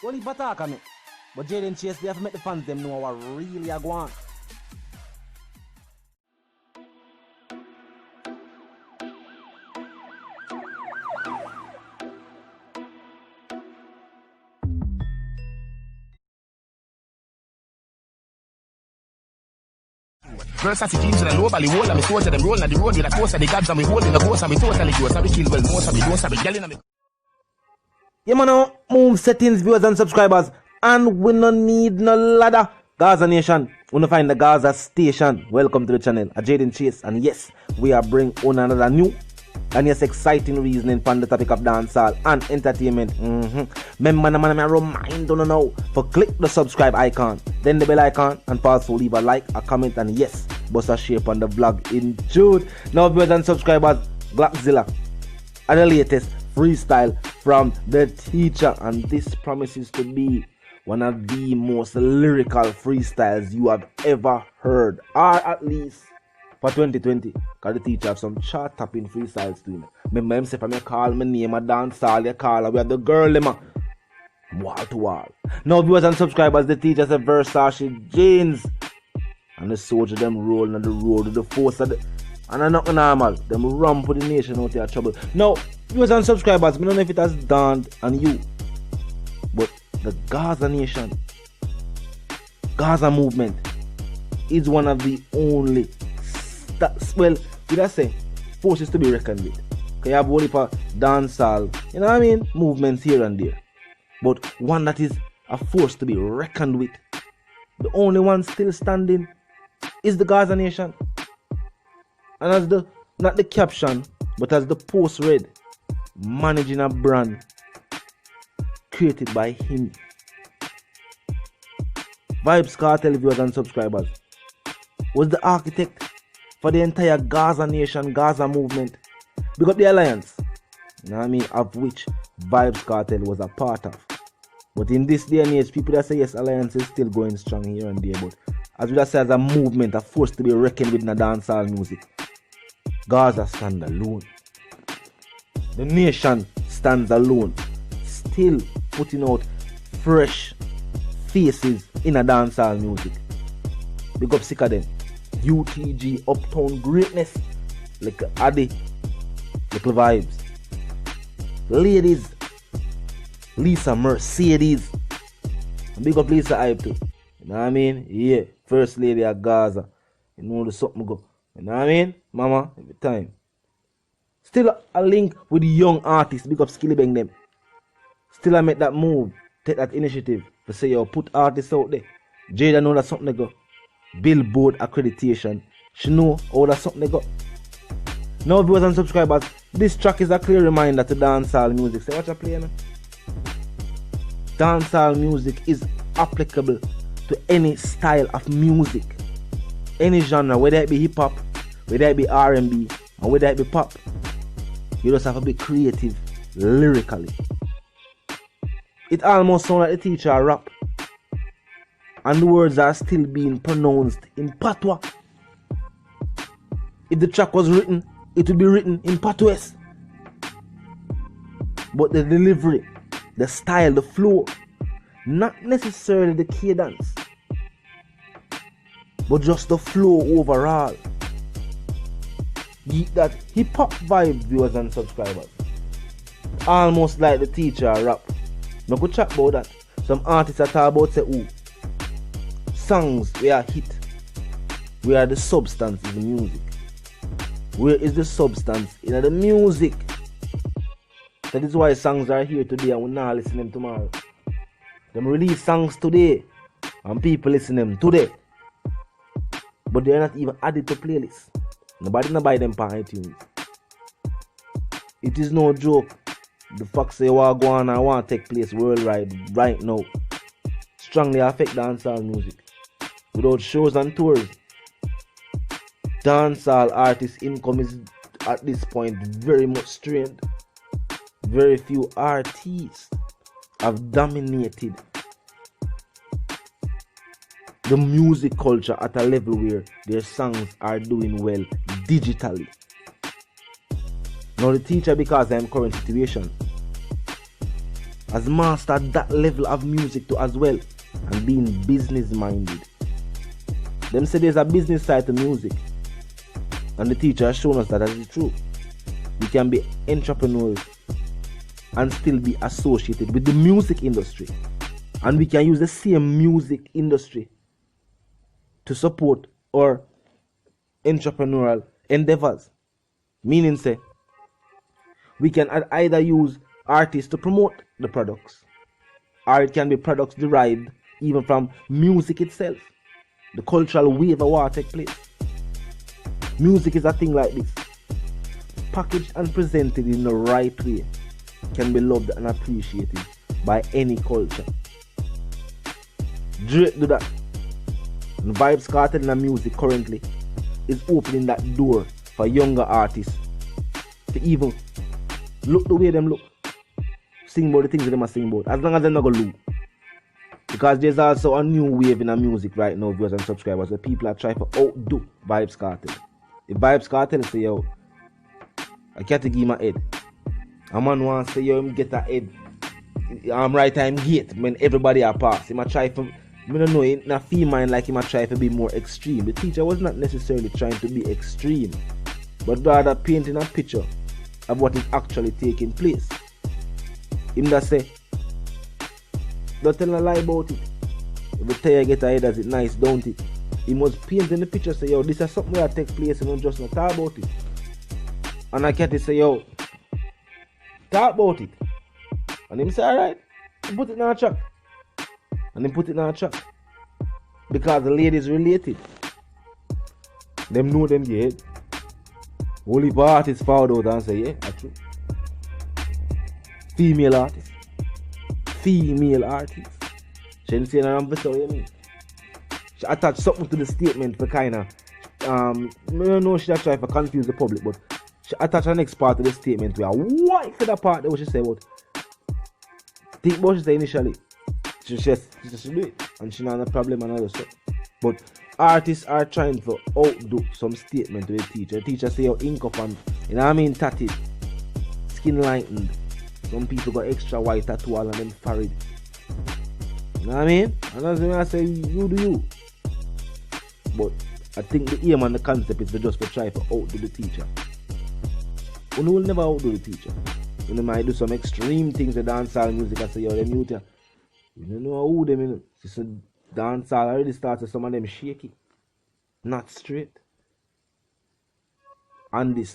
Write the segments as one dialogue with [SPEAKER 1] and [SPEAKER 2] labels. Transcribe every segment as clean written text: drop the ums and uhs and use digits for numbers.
[SPEAKER 1] Only attack on me. But Jayden Chase, they have to make the fans them know what really are going on.
[SPEAKER 2] Versace jeans and a low valley wall and me soldier them rolling on the road with a coast of the gods and we holding the ghost and we totally gross and we kill well most of the ghosts and we yelling and me.
[SPEAKER 1] Yeah man, move settings, viewers and subscribers, and we no need no ladder. Gaza Nation, we no find the Gaza Station. Welcome to the channel, Jayden Chase, and yes, we are bring on another new and yes exciting reasoning on the topic of dancehall and entertainment. Remember, man, I remind you now for click the subscribe icon, then the bell icon, and also leave a like, a comment, and yes, bust a share on the vlog in June. Now, viewers and subscribers, GlockZilla and the latest freestyle from the teacher, and this promises to be one of the most lyrical freestyles you have ever heard, or at least for 2020, because the teacher have some chart-topping freestyles to him. Remember him say, if I call my name a dancehall, you call her, we have the girl, wall to wall. Now, viewers and subscribers, the teacher said Versace jeans, and the soldier them rolling on the road with the force of the, and I'm not normal, them run for the nation out of trouble. Now, viewers and subscribers, I don't know if it has dawned on you, but the Gaza Nation, Gaza movement, is one of the only forces to be reckoned with. Because you have only for dancehall, you know what I mean, movements here and there. But one that is a force to be reckoned with, the only one still standing, is the Gaza Nation. And as the, not the caption, but as the post read, managing a brand created by him. Vybz Kartel, viewers and subscribers, was the architect for the entire Gaza Nation, Gaza movement. Big up the alliance, you know what I mean, of which Vybz Kartel was a part of. But in this day and age, people that say yes, alliance is still going strong here and there. But as we just say, as a movement, a force to be reckoned with in the dancehall music, Gaza stands alone. The nation stands alone, still putting out fresh faces in a dancehall music. Big up sick of them. UTG, Uptown Greatness, like Addy, little Vybz. Ladies, Lisa Mercedes. Big up Lisa Hype too. You know what I mean? Yeah, first lady of Gaza. You know the something go. You know what I mean? Mama, every time. Still a link with the young artists. Big up Skilly Bang them. Still I make that move, take that initiative to say yo, put artists out there. Jayden know that something they go. Billboard accreditation. She know all that something they got. Now, viewers and subscribers, this track is a clear reminder to dancehall music. Say what you play now? Dancehall music is applicable to any style of music, any genre, whether it be hip hop, whether it be R&B, or whether it be pop. You just have to be creative lyrically. It almost sounds like the teacher rap, and the words are still being pronounced in patois. If the track was written, it would be written in patois. But the delivery, the style, the flow, not necessarily the cadence, but just the flow overall. That hip hop vibe, viewers and subscribers, almost like the teacher rap. No go chat about that. Some artists are talk about say, ooh, songs we are hit. Where the substance is the music. Where is the substance in the music? That is why songs are here today and we not listen to them tomorrow. Them release songs today and people listen to them today. But they are not even added to playlists. Nobody not buy them on iTunes. It is no joke. The fact say what go on and want to take place worldwide right now strongly affect dancehall music. Without shows and tours, dancehall artists' income is at this point very much strained. Very few artists have dominated the music culture at a level where their songs are doing well digitally. Now the teacher, because of the current situation, has mastered that level of music too as well, and being business minded. Them say there's a business side to music, and the teacher has shown us that is true. We can be entrepreneurs and still be associated with the music industry, and we can use the same music industry to support our entrepreneurial endeavors. Meaning say, we can either use artists to promote the products, or it can be products derived even from music itself, the cultural wave of what take place. Music is a thing like this, packaged and presented in the right way, can be loved and appreciated by any culture. Drake do that, and Vybz Kartel in the music currently is opening that door for younger artists to even look the way them look, sing about the things that them are sing about, as long as they're not gonna look. Because there's also a new wave in the music right now, viewers and subscribers, where people are trying to outdo Vybz Kartel. If Vybz Kartel say, yo, I can't give him a head, a man wants to say, yo, him get a head, I'm right time gate when everybody are pass. He might try for, I don't know, in a female like he might try to be more extreme. The teacher was not necessarily trying to be extreme, but rather painting a picture of what is actually taking place. Him that say, don't tell a lie about it. Every time you get a head, as it nice, don't it? He must paint in the picture, say, yo, this is something that takes place and don't just not talk about it. And I can't say, yo, talk about it. And him say, alright, put it in a track. And he put it in a track. Because the ladies related. Them know them yet. Only artists found out and say, yeah, that's true. Female artists. Female artists. She didn't say nothing better, you mean? She attached something to the statement for kind of, I don't know, she tried to confuse the public, but she attached the next part of the statement where white for the part that what she said, what? Think what she said initially. She just do it, and she not a problem and all stuff. But artists are trying to outdo some statement to the teacher. The teacher say, yo, ink up and, you know what I mean, tatted, skin lightened. Some people got extra white tattoo all on them forehead. You know what I mean? And that's when I say, you do you. But I think the aim and the concept is to just try to outdo the teacher. You will never outdo the teacher. You might do some extreme things with dancehall music and say, yo, them youth, you don't know who them, you know. It's a dancehall already started, some of them shaky. Not straight. And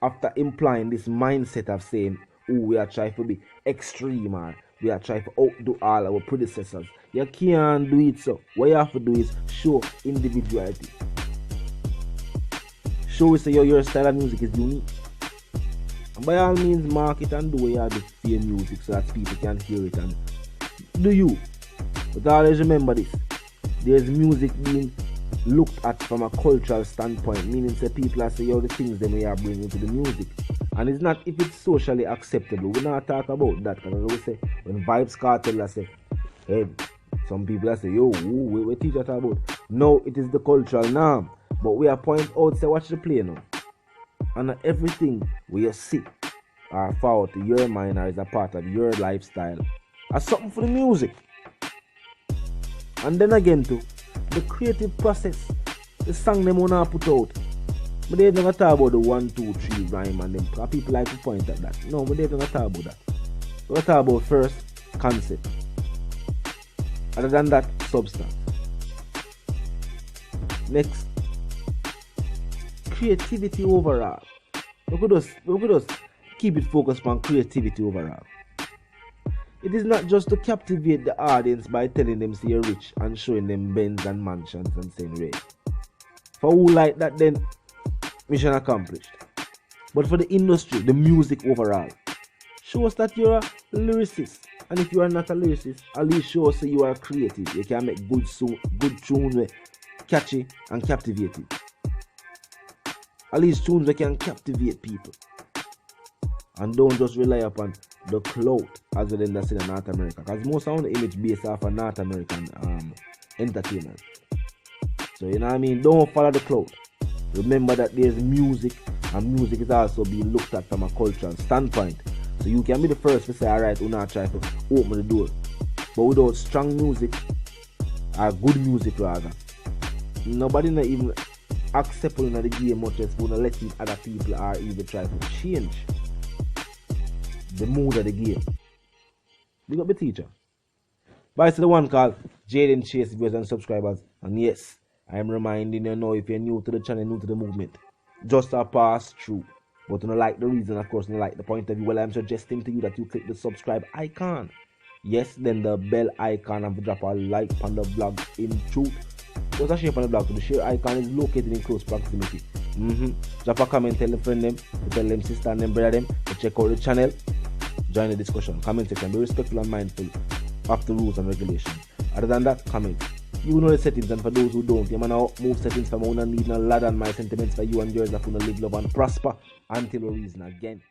[SPEAKER 1] after implying this mindset of saying, oh, we are trying to be extreme, or we are trying to outdo all our predecessors. You can't do it, so what you have to do is show individuality. Show us that your style of music is unique. And by all means, market and do what you have to for your music so that people can hear it and do you. But always remember this. There's music being looked at from a cultural standpoint, meaning that people are saying, yo, the things that we are bringing to the music. And it's not if it's socially acceptable. We're not talking about that. Because we say, when Vybz Kartel say, hey, some people say, yo, we teach that about. No, it is the cultural norm. But we are pointing out, say, watch the play now. And everything we see or fall to your mind or is a part of your lifestyle as something for the music. And then again too, the creative process, the song them wanna put out. But they never talk about the 1, 2, 3 rhyme and them. Because people like to point at that. No, but they never talk about that. They talk about first concept. Other than that, substance. Next, creativity overall. We could just keep it focused on creativity overall. It is not just to captivate the audience by telling them say you're rich and showing them Benz and mansions and saying Ray. For who like that, then mission accomplished. But for the industry, the music overall, show us that you're a lyricist. And if you are not a lyricist, at least show us that you are creative. You can make good tunes, catchy and captivating. At least tunes that can captivate people. And don't just rely upon the clout as well as that's in North America. Because most of the image based off of North American entertainers. So you know what I mean? Don't follow the clout. Remember that there's music, and music is also being looked at from a cultural standpoint. So you can be the first to say, alright, we're not trying to open the door. But without strong music, or good music rather, nobody not even accept in the game much as for letting other people or even try to change the mood of the game. Big up the teacher. But it's the one called Jayden Chase viewers and subscribers. And yes, I am reminding you now, if you're new to the channel, new to the movement, just a pass through. But you don't like the reason, of course, you don't like the point of view. Well, I'm suggesting to you that you click the subscribe icon. Yes, then the bell icon and drop a like on the vlog in truth. What's a shape on the blog? The share icon is located in close proximity. Drop a comment, tell a friend them, tell them sister and them brother them to check out the channel. Join the discussion. Comment section. Be respectful and mindful of the rules and regulations. Other than that, comment. You know the settings, and for those who don't, you man move settings from one and need a lot, and my sentiments for you and yours that want to live, love and prosper until we reason again.